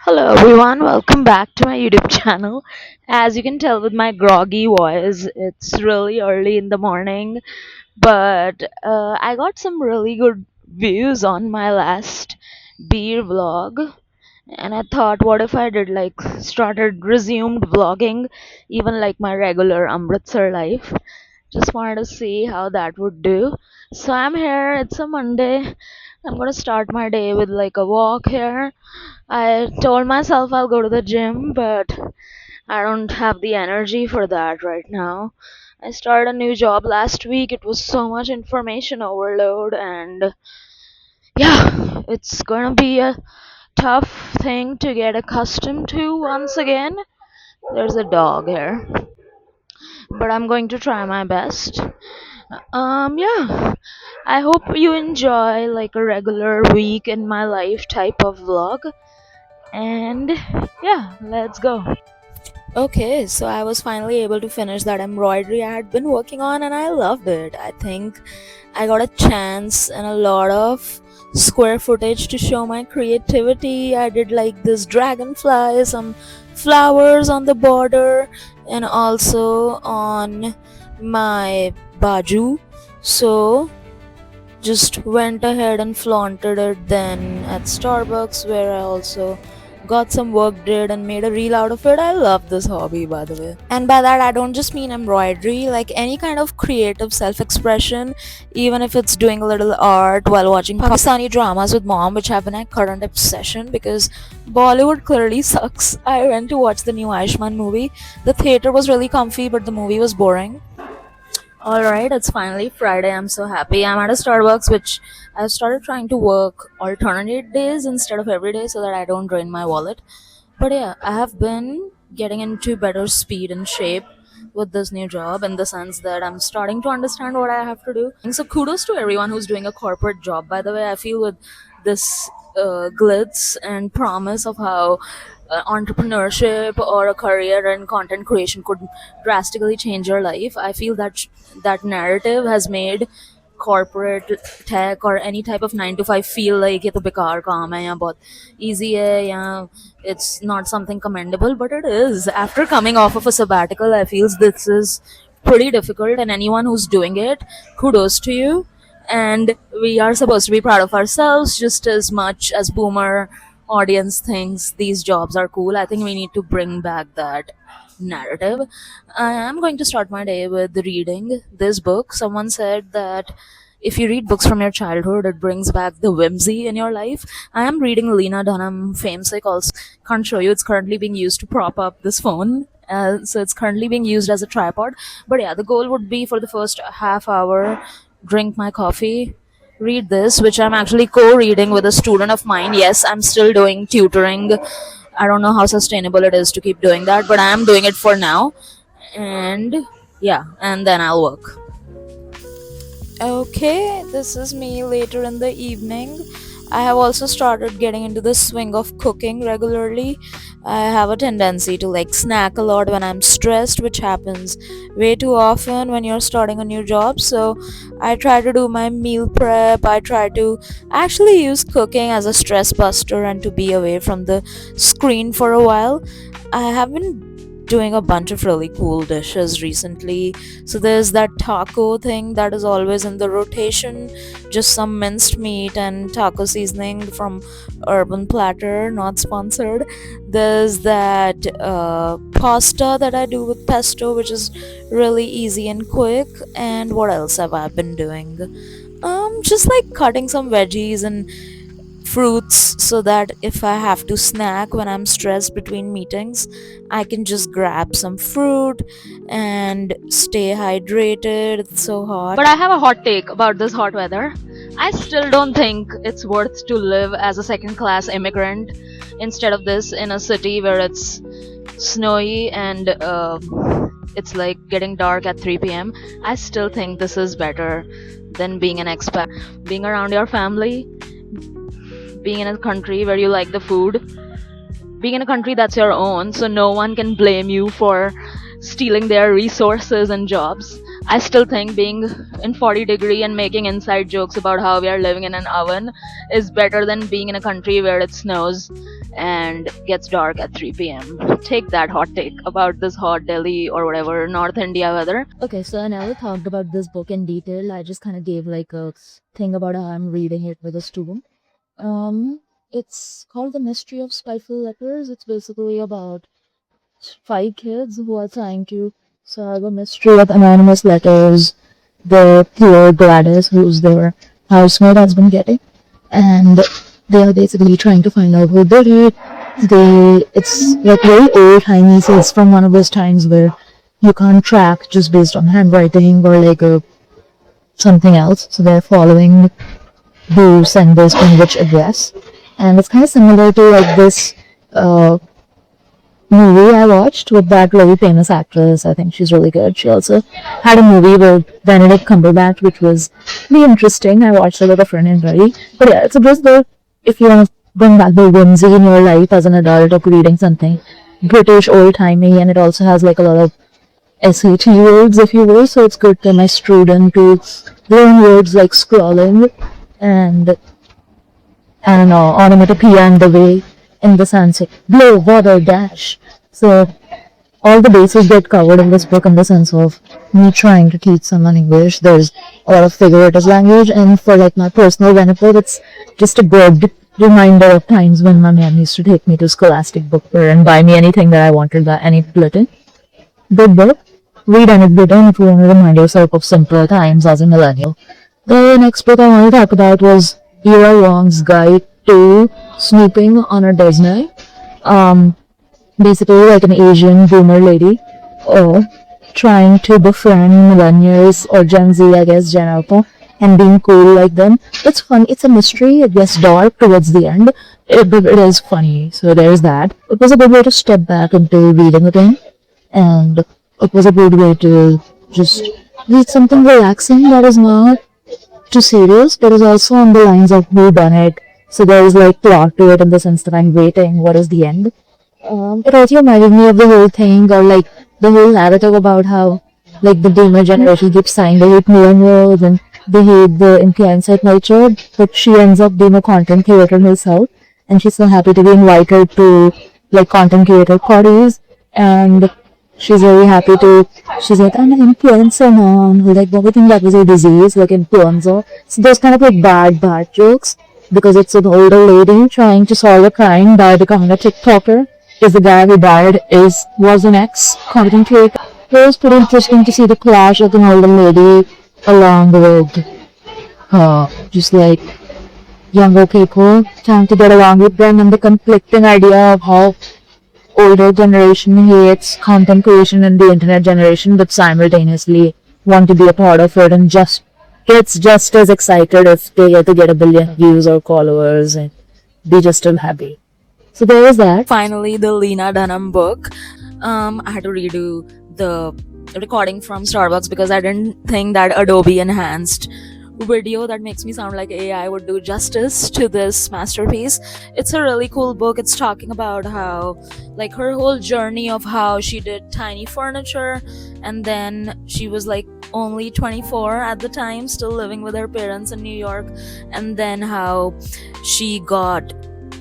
Hello everyone, welcome back to my YouTube channel. As you can tell with my groggy voice, it's really early in the morning, but I got some really good views on my last beer vlog, and I thought, what if I did like resumed vlogging, even like my regular Amritsar life. Just wanted to see how that would do. So I'm here, it's a Monday. I'm gonna start my day with like a walk here. I told myself I'll go to the gym, but I don't have the energy for that right now. I started a new job last week. It was so much information overload, and yeah, it's gonna be a tough thing to get accustomed to once again. There's a dog here, but I'm going to try my best. Yeah, I hope you enjoy like a regular week in my life type of vlog. And yeah, let's go. Okay, so I was finally able to finish that embroidery I had been working on, and I loved it. I think I got a chance and a lot of square footage to show my creativity. I did like this dragonfly, some flowers on the border, and also on my baju. So just went ahead and flaunted it then at Starbucks, where I also got some work did and made a reel out of it. I love this hobby, by the way. And by that, I don't just mean embroidery, like any kind of creative self expression, even if it's doing a little art while watching Pakistani dramas with mom, which have been a current obsession because Bollywood clearly sucks. I went to watch the new Aishman movie. The theater was really comfy, but the movie was boring. Alright, it's finally Friday. I'm so happy. I'm at a Starbucks, which I've started trying to work alternate days instead of every day so that I don't drain my wallet. But yeah, I have been getting into better speed and shape with this new job in the sense that I'm starting to understand what I have to do. And so kudos to everyone who's doing a corporate job, by the way. I feel with this glitz and promise of how entrepreneurship or a career in content creation could drastically change your life. I feel that that narrative has made corporate tech or any type of 9 to 5 feel like ये तो बेकार काम है या बहुत easy है या it's not something commendable, but it is. After coming off of a sabbatical, I feel this is pretty difficult, and anyone who's doing it, kudos to you. And we are supposed to be proud of ourselves just as much as boomer audience thinks these jobs are cool. I think we need to bring back that narrative. I am going to start my day with reading this book. Someone said that if you read books from your childhood, it brings back the whimsy in your life. I am reading Lena Dunham Famesick. Also, can't show you. It's currently being used to prop up this phone. So it's currently being used as a tripod. But yeah, the goal would be for the first half hour, drink my coffee, read this, which I'm actually co-reading with a student of mine. Yes, I'm still doing tutoring. I don't know how sustainable it is to keep doing that, but I am doing it for now. And yeah, and then I'll work. Okay, this is me later in the evening. I have also started getting into the swing of cooking regularly. I have a tendency to like snack a lot when I'm stressed, which happens way too often when you're starting a new job. So I try to do my meal prep. I try to actually use cooking as a stress buster and to be away from the screen for a while. I have been doing a bunch of really cool dishes recently. So there's that taco thing that is always in the rotation, just some minced meat and taco seasoning from Urban Platter, not sponsored. There's that pasta that I do with pesto, which is really easy and quick. And what else have I been doing? Just like cutting some veggies and fruits so that if I have to snack when I'm stressed between meetings, I can just grab some fruit and stay hydrated. It's so hot. But I have a hot take about this hot weather. I still don't think it's worth to live as a second class immigrant instead of this in a city where it's snowy and it's like getting dark at 3 p.m. I still think this is better than being an expat, being around your family, being in a country where you like the food, being in a country that's your own, so no one can blame you for stealing their resources and jobs. I still think being in 40 degree and making inside jokes about how we are living in an oven is better than being in a country where it snows and gets dark at 3 p.m. Take that hot take about this hot Delhi or whatever North India weather. Okay, so I never talked about this book in detail. I just kind of gave like a thing about how I'm reading it with a student. It's called The Mystery of Spiteful Letters. It's basically about five kids who are trying to solve a mystery of anonymous letters the poor Gladys, who's their housemate, has been getting, and they are basically trying to find out who did it. It's like very old timey, so it's from one of those times where you can't track just based on handwriting or like something else. So they're following who sent this from which address, and it's kind of similar to like this uh, movie I watched with that really famous actress. I think she's really good. She also had a movie with Benedict Cumberbatch, which was really interesting. I watched it with a friend in Delhi. But yeah, it's just the if you want to bring back the whimsy in your life as an adult of reading something British old timey, and it also has like a lot of SAT words, if you will. So it's good for my student to learn words like scrolling and I don't know, onomatopoeia and the way in the sense of blow, water, dash. So all the bases get covered in this book in the sense of me trying to teach someone English. There's a lot of figurative language, and for like my personal benefit, it's just a good reminder of times when my mom used to take me to Scholastic Book Fair and buy me anything that I wanted, that any bulletin. Good book. Read any bulletin if you want to remind yourself of simpler times as a millennial. The next book I want to talk about was Ira Wong's Guide to Snooping on a Disney. Um, Basically like an Asian boomer lady, or trying to befriend millennials or Gen Z, I guess, Gen Alpha, and being cool like them. It's fun. It's a mystery. It gets dark towards the end, but it is funny. So there's that. It was a good way to step back into reading again, and it was a good way to just read something relaxing that is not too serious, but is also on the lines of who done it. So there is like plot to it in the sense that I'm waiting. What is the end? It also reminded me of the whole thing, or like the whole narrative about how like the boomer generation keeps saying they hate millennials and they hate the influencer culture, but she ends up being a content creator herself, and she's so happy to be invited to like content creator parties, and she's very happy to. She's like, I'm an influencer now, and like, don't you think that was a disease, like influencer? So those kind of like bad jokes, because it's an older lady trying to solve a crime by becoming a TikToker. Is the guy who died was an ex content creator. It was pretty interesting to see the clash of an older lady along with just like younger people trying to get along with them, and the conflicting idea of how older generation hates content creation and the internet generation, but simultaneously want to be a part of it and just gets just as excited if they get to get a billion views or followers and be just as happy. So there is that. Finally, the Lena Dunham book. I had to redo the recording from Starbucks because I didn't think that Adobe enhanced video that makes me sound like AI would do justice to this masterpiece. It's a really cool book. It's talking about how, like, her whole journey of how she did tiny furniture, and then she was like only 24 at the time, still living with her parents in New York, and then how she got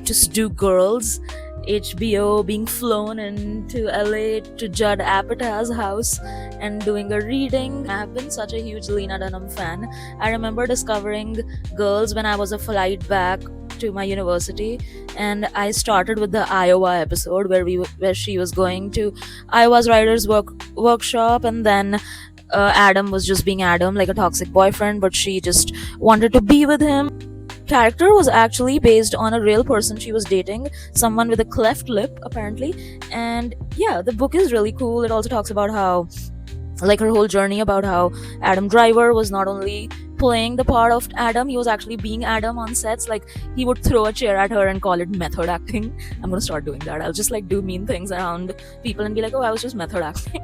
to do Girls, HBO, being flown into LA to Judd Apatow's house and doing a reading. I've been such a huge Lena Dunham fan. I remember discovering Girls when I was a flight back to my university, and I started with the Iowa episode where she was going to Iowa's writers workshop, and then Adam was just being Adam, like a toxic boyfriend, but she just wanted to be with him. Character was actually based on a real person she was dating, someone with a cleft lip apparently. And yeah, the book is really cool. It also talks about how, like, her whole journey about how Adam Driver was not only playing the part of Adam, he was actually being Adam on sets. Like, he would throw a chair at her and call it method acting. I'm gonna start doing that. I'll just like do mean things around people and be like, oh, I was just method acting.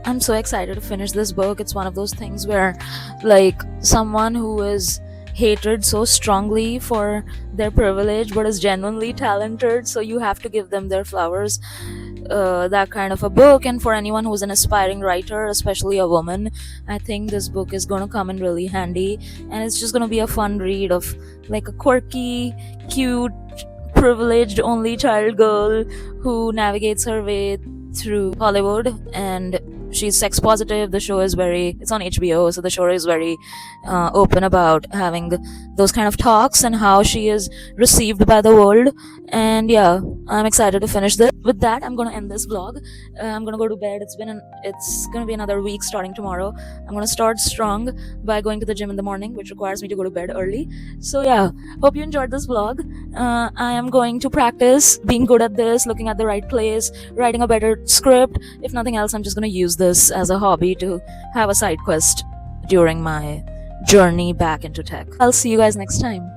I'm so excited to finish this book. It's one of those things where, like, someone who is hatred so strongly for their privilege but is genuinely talented, so you have to give them their flowers. That kind of a book. And for anyone who's an aspiring writer, especially a woman, I think this book is going to come in really handy, and it's just going to be a fun read of like a quirky, cute, privileged only child girl who navigates her way through Hollywood. And she's sex positive. The show is very, it's on HBO, so the show is very open about having those kind of talks and how she is received by the world. And yeah, I'm excited to finish this. With that, I'm gonna end this vlog. I'm gonna go to bed. It's gonna be another week starting tomorrow. I'm gonna start strong by going to the gym in the morning, which requires me to go to bed early. So yeah, hope you enjoyed this vlog. I am going to practice being good at this, looking at the right place, writing a better script. If nothing else, I'm just gonna use this as a hobby to have a side quest during my journey back into tech. I'll see you guys next time.